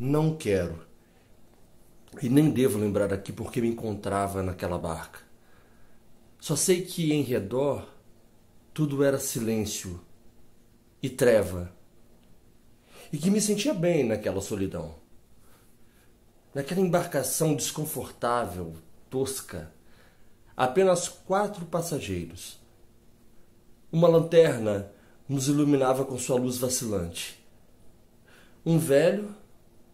Não quero. E nem devo lembrar aqui porque me encontrava naquela barca. Só sei que em redor tudo era silêncio e treva. E que me sentia bem naquela solidão. Naquela embarcação desconfortável, tosca. Apenas 4 passageiros. Uma lanterna nos iluminava com sua luz vacilante. Um velho,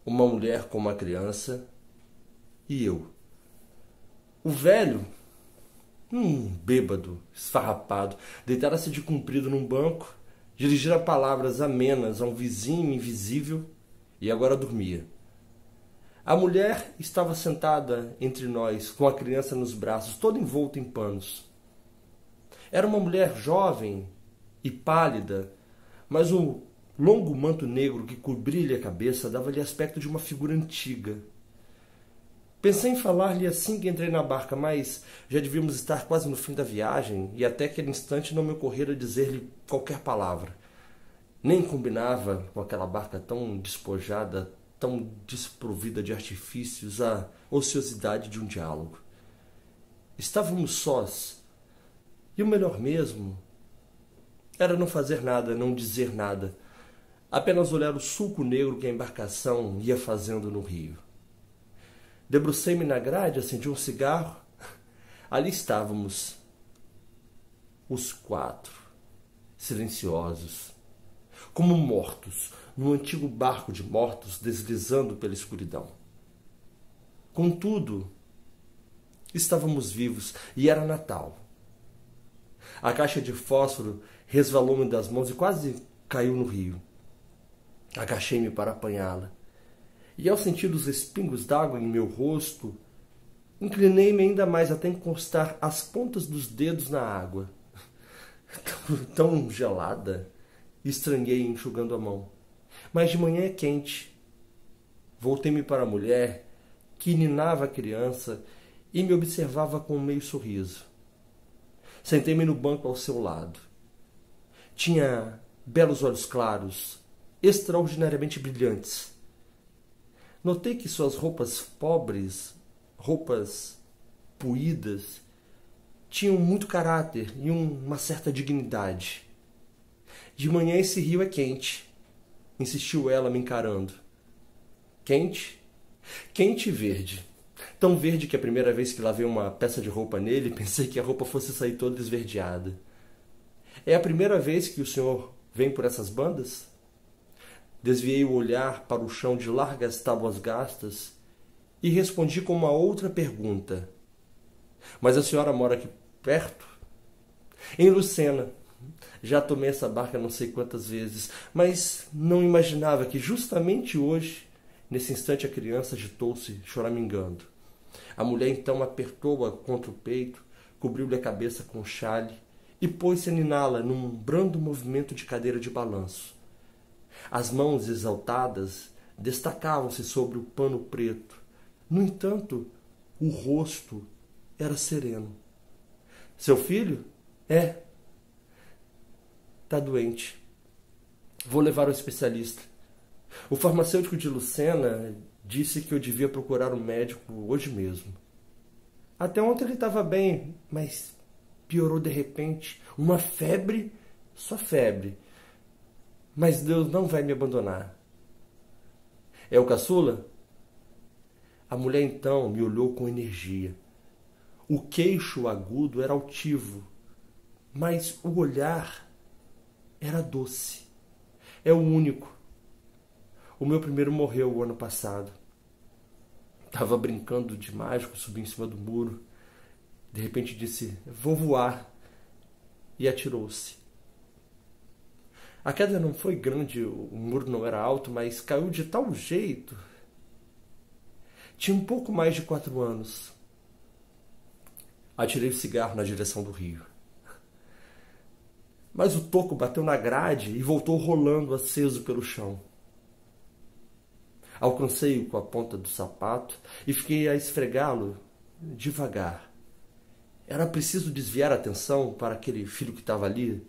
uma mulher com uma criança e eu. O velho, um bêbado, esfarrapado, deitara-se de comprido num banco, dirigira palavras amenas a um vizinho invisível e agora dormia. A mulher estava sentada entre nós, com a criança nos braços, toda envolta em panos. Era uma mulher jovem e pálida, mas o longo manto negro que cobria-lhe a cabeça dava-lhe aspecto de uma figura antiga. Pensei em falar-lhe assim que entrei na barca, mas já devíamos estar quase no fim da viagem e até aquele instante não me ocorrera dizer-lhe qualquer palavra. Nem combinava com aquela barca tão despojada, tão desprovida de artifícios, a ociosidade de um diálogo. Estávamos sós, e o melhor mesmo era não fazer nada, não dizer nada, apenas olhar o sulco negro que a embarcação ia fazendo no rio. Debrucei-me na grade, acendi um cigarro. Ali estávamos, os 4, silenciosos, como mortos, num antigo barco de mortos deslizando pela escuridão. Contudo, estávamos vivos e era Natal. A caixa de fósforo resvalou-me das mãos e quase caiu no rio. Agachei-me para apanhá-la. E ao sentir os respingos d'água em meu rosto, inclinei-me ainda mais até encostar as pontas dos dedos na água. Tão gelada, estranhei enxugando a mão. Mas de manhã é quente. Voltei-me para a mulher, que ninava a criança e me observava com um meio sorriso. Sentei-me no banco ao seu lado. Tinha belos olhos claros, extraordinariamente brilhantes. Notei que suas roupas pobres, roupas puídas, tinham muito caráter e uma certa dignidade. De manhã esse rio é quente, insistiu ela me encarando. Quente? Quente e verde. Tão verde que a primeira vez que lavei uma peça de roupa nele, pensei que a roupa fosse sair toda esverdeada. É a primeira vez que o senhor vem por essas bandas? Desviei o olhar para o chão de largas tábuas gastas e respondi com uma outra pergunta. Mas a senhora mora aqui perto? Em Lucena. Já tomei essa barca não sei quantas vezes, mas não imaginava que justamente hoje, nesse instante, a criança agitou-se, choramingando. A mulher então apertou-a contra o peito, cobriu-lhe a cabeça com um chale e pôs-se a niná-la num brando movimento de cadeira de balanço. As mãos exaltadas destacavam-se sobre o pano preto. No entanto, o rosto era sereno. Seu filho? É. Está doente. Vou levar ao especialista. O farmacêutico de Lucena disse que eu devia procurar um médico hoje mesmo. Até ontem ele estava bem, mas piorou de repente. Uma febre, só febre. Mas Deus não vai me abandonar. É o caçula? A mulher então me olhou com energia. O queixo agudo era altivo, mas o olhar era doce. É o único. O meu primeiro morreu o ano passado. Estava brincando de mágico, subi em cima do muro. De repente disse, vou voar. E atirou-se. A queda não foi grande, o muro não era alto, mas caiu de tal jeito. Tinha um pouco mais de 4 anos. Atirei o cigarro na direção do rio. Mas o toco bateu na grade e voltou rolando aceso pelo chão. Alcancei-o com a ponta do sapato e fiquei a esfregá-lo devagar. Era preciso desviar a atenção para aquele filho que estava ali,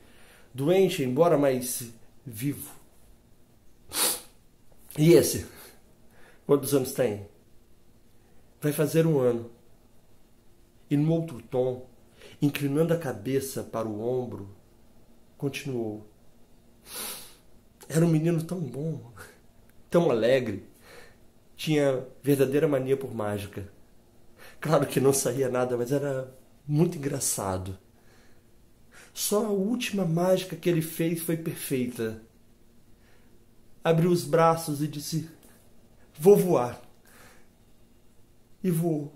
doente, embora mais vivo. E esse? Quantos anos tem? Vai fazer 1 ano. E no outro tom, inclinando a cabeça para o ombro, continuou. Era um menino tão bom, tão alegre. Tinha verdadeira mania por mágica. Claro que não saía nada, mas era muito engraçado. Só a última mágica que ele fez foi perfeita. Abriu os braços e disse: vou voar. E voou.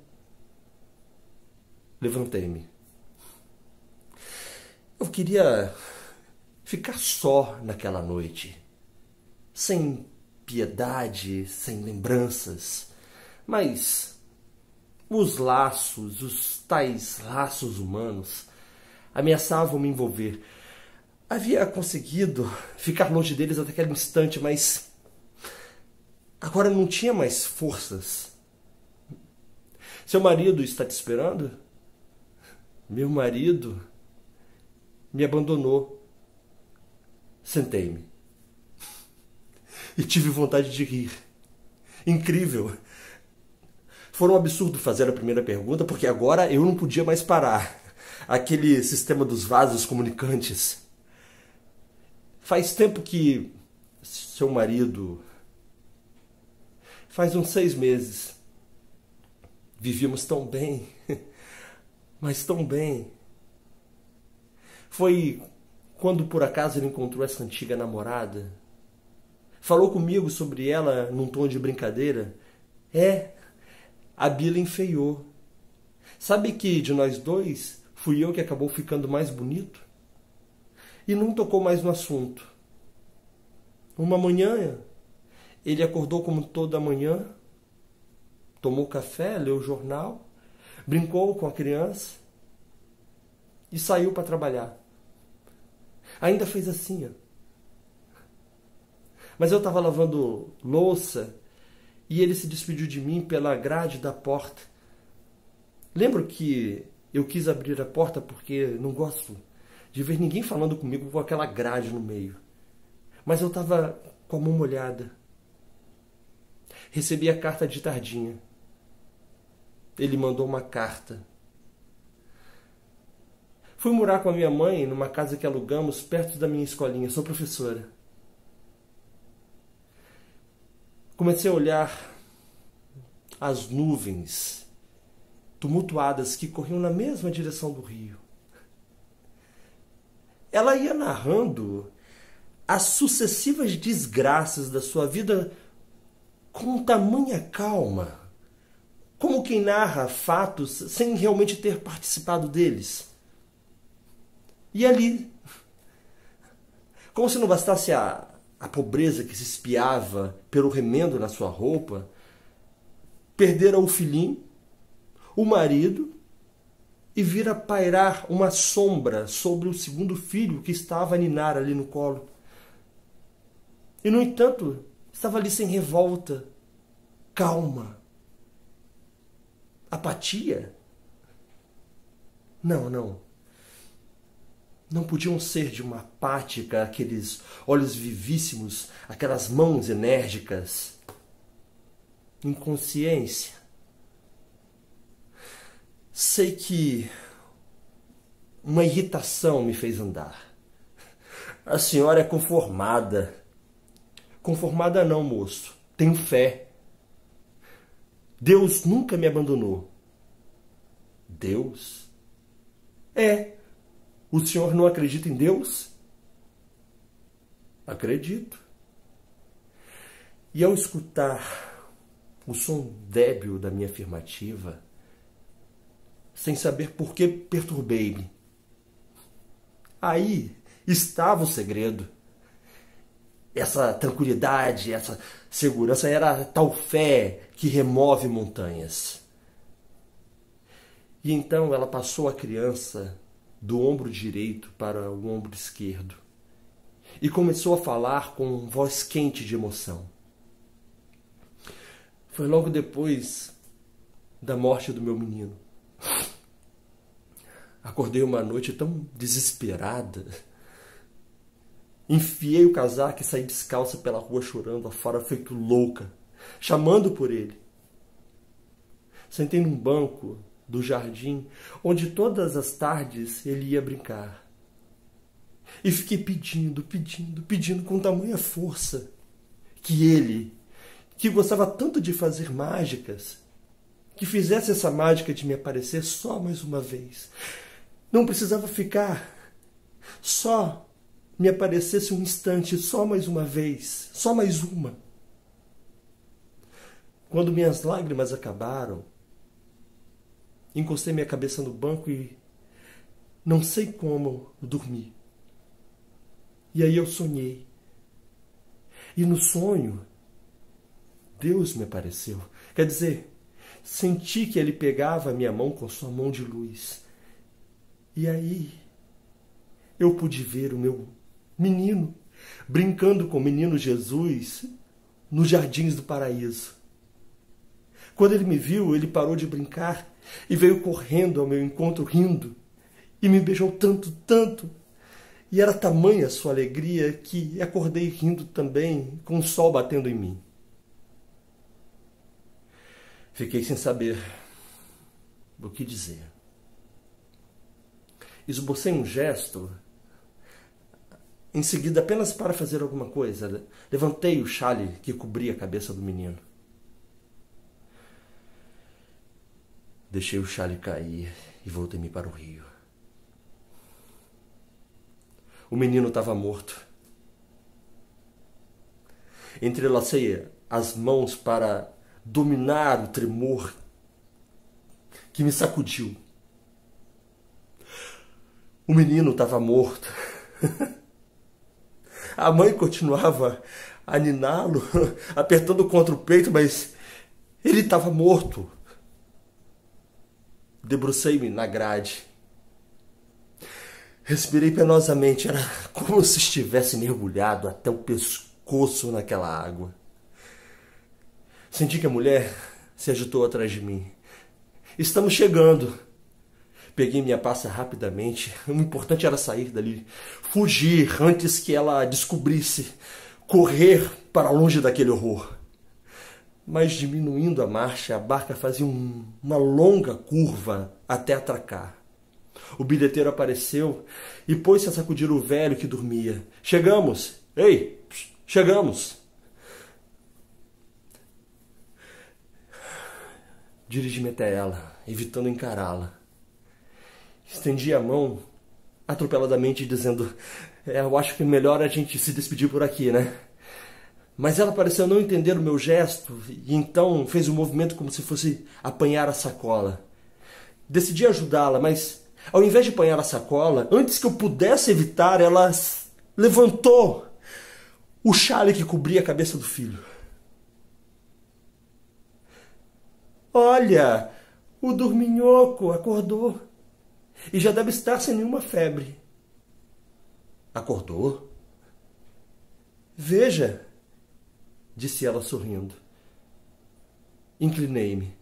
Levantei-me. Eu queria ficar só naquela noite, sem piedade, sem lembranças, mas os laços, os tais laços humanos, ameaçavam me envolver. Havia conseguido ficar longe deles até aquele instante, mas agora não tinha mais forças. Seu marido está te esperando? Meu marido me abandonou. Sentei-me. E tive vontade de rir. Incrível. Foi um absurdo fazer a primeira pergunta, porque agora eu não podia mais parar. Aquele sistema dos vasos comunicantes. Faz tempo que seu marido... Faz uns 6 meses. Vivíamos tão bem, mas tão bem. Foi quando por acaso ele encontrou essa antiga namorada. Falou comigo sobre ela num tom de brincadeira. A Bila enfeiou. Sabe que de nós dois, fui eu que acabou ficando mais bonito? E não tocou mais no assunto. Uma manhã, ele acordou como toda manhã, tomou café, leu o jornal, brincou com a criança e saiu para trabalhar. Ainda fez assim, ó. Mas eu estava lavando louça e ele se despediu de mim pela grade da porta. Lembro que eu quis abrir a porta porque não gosto de ver ninguém falando comigo com aquela grade no meio. Mas eu estava com a mão molhada. Recebi a carta de tardinha. Ele mandou uma carta. Fui morar com a minha mãe numa casa que alugamos perto da minha escolinha. Sou professora. Comecei a olhar as nuvens tumultuadas que corriam na mesma direção do rio. Ela ia narrando as sucessivas desgraças da sua vida com tamanha calma, como quem narra fatos sem realmente ter participado deles. E ali, como se não bastasse a pobreza que se espiava pelo remendo na sua roupa, perdera o filhinho, o marido, e vira pairar uma sombra sobre o segundo filho que estava a ninar ali no colo. E, no entanto, estava ali sem revolta, calma. Apatia? Não. Não podiam ser de uma apática aqueles olhos vivíssimos, aquelas mãos enérgicas. Inconsciência. Sei que uma irritação me fez andar. A senhora é conformada. Conformada não, moço. Tenho fé. Deus nunca me abandonou. Deus? O senhor não acredita em Deus? Acredito. E ao escutar o som débil da minha afirmativa, sem saber por que perturbei-me, aí estava o segredo. Essa tranquilidade, essa segurança era a tal fé que remove montanhas. E então ela passou a criança do ombro direito para o ombro esquerdo e começou a falar com voz quente de emoção. Foi logo depois da morte do meu menino. Acordei uma noite tão desesperada. Enfiei o casaco e saí descalça pela rua chorando afora, feito louca. chamando por ele. Sentei num banco do jardim, onde todas as tardes ele ia brincar. E fiquei pedindo com tamanha força que ele, que gostava tanto de fazer mágicas, que fizesse essa mágica de me aparecer só mais uma vez. Não precisava ficar, só me aparecesse um instante, só mais uma vez, só mais uma. Quando minhas lágrimas acabaram, encostei minha cabeça no banco e não sei como dormi. E aí eu sonhei. E no sonho, Deus me apareceu. Quer dizer, senti que ele pegava a minha mão com sua mão de luz. E aí eu pude ver o meu menino brincando com o menino Jesus nos jardins do paraíso. Quando ele me viu, ele parou de brincar e veio correndo ao meu encontro rindo e me beijou tanto. E era tamanha a sua alegria que acordei rindo também, com o sol batendo em mim. Fiquei sem saber o que dizer. Esbocei um gesto, em seguida, apenas para fazer alguma coisa, levantei o xale que cobria a cabeça do menino. Deixei o xale cair e voltei-me para o rio. O menino estava morto. Entrelacei as mãos para dominar o tremor que me sacudiu. O menino estava morto. A mãe continuava a niná-lo, apertando contra o peito, mas ele estava morto. Debrucei-me na grade. Respirei penosamente, era como se estivesse mergulhado até o pescoço naquela água. Senti que a mulher se agitou atrás de mim. Estamos chegando. Peguei minha pasta rapidamente. O importante era sair dali, fugir antes que ela descobrisse, correr para longe daquele horror. Mas diminuindo a marcha, a barca fazia uma longa curva até atracar. O bilheteiro apareceu e pôs-se a sacudir o velho que dormia. Chegamos! Ei, chegamos! Dirigi-me até ela, evitando encará-la. Estendi a mão atropeladamente, dizendo: eu acho que é melhor a gente se despedir por aqui, né? Mas ela pareceu não entender o meu gesto e então fez um movimento como se fosse apanhar a sacola. Decidi ajudá-la, mas ao invés de apanhar a sacola, antes que eu pudesse evitar, ela levantou o xale que cobria a cabeça do filho. Olha, o dorminhoco acordou e já deve estar sem nenhuma febre. Acordou? Veja, disse ela sorrindo. Inclinei-me.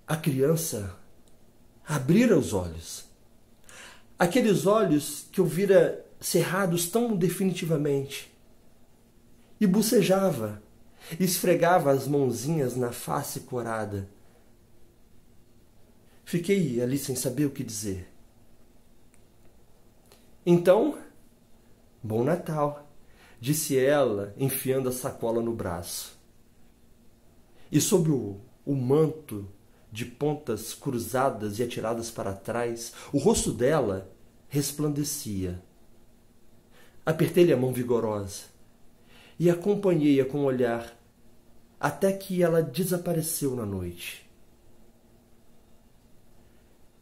A criança abrira os olhos. Aqueles olhos que eu vira cerrados tão definitivamente. E bocejava, esfregava as mãozinhas na face corada. Fiquei ali sem saber o que dizer. Então, bom Natal, disse ela, enfiando a sacola no braço. E sob o manto de pontas cruzadas e atiradas para trás, o rosto dela resplandecia. Apertei-lhe a mão vigorosa e acompanhei-a com o olhar até que ela desapareceu na noite.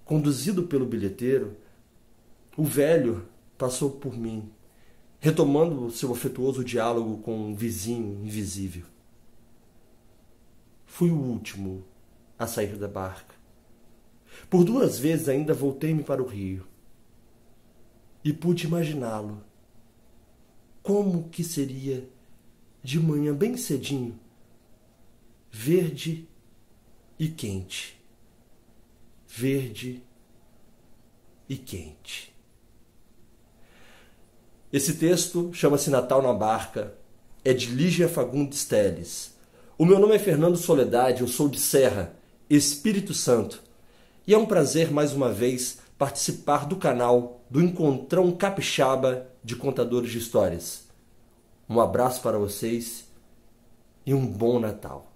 Conduzido pelo bilheteiro, o velho passou por mim, retomando seu afetuoso diálogo com um vizinho invisível. Fui o último a sair da barca. Por 2 vezes ainda voltei-me para o rio e pude imaginá-lo. Como que seria de manhã bem cedinho, verde e quente. Verde e quente. Esse texto chama-se Natal na Barca, é de Lígia Fagundes Telles. O meu nome é Fernando Soledade, eu sou de Serra, Espírito Santo. E é um prazer mais uma vez participar do canal do Encontrão Capixaba de Contadores de Histórias. Um abraço para vocês e um bom Natal.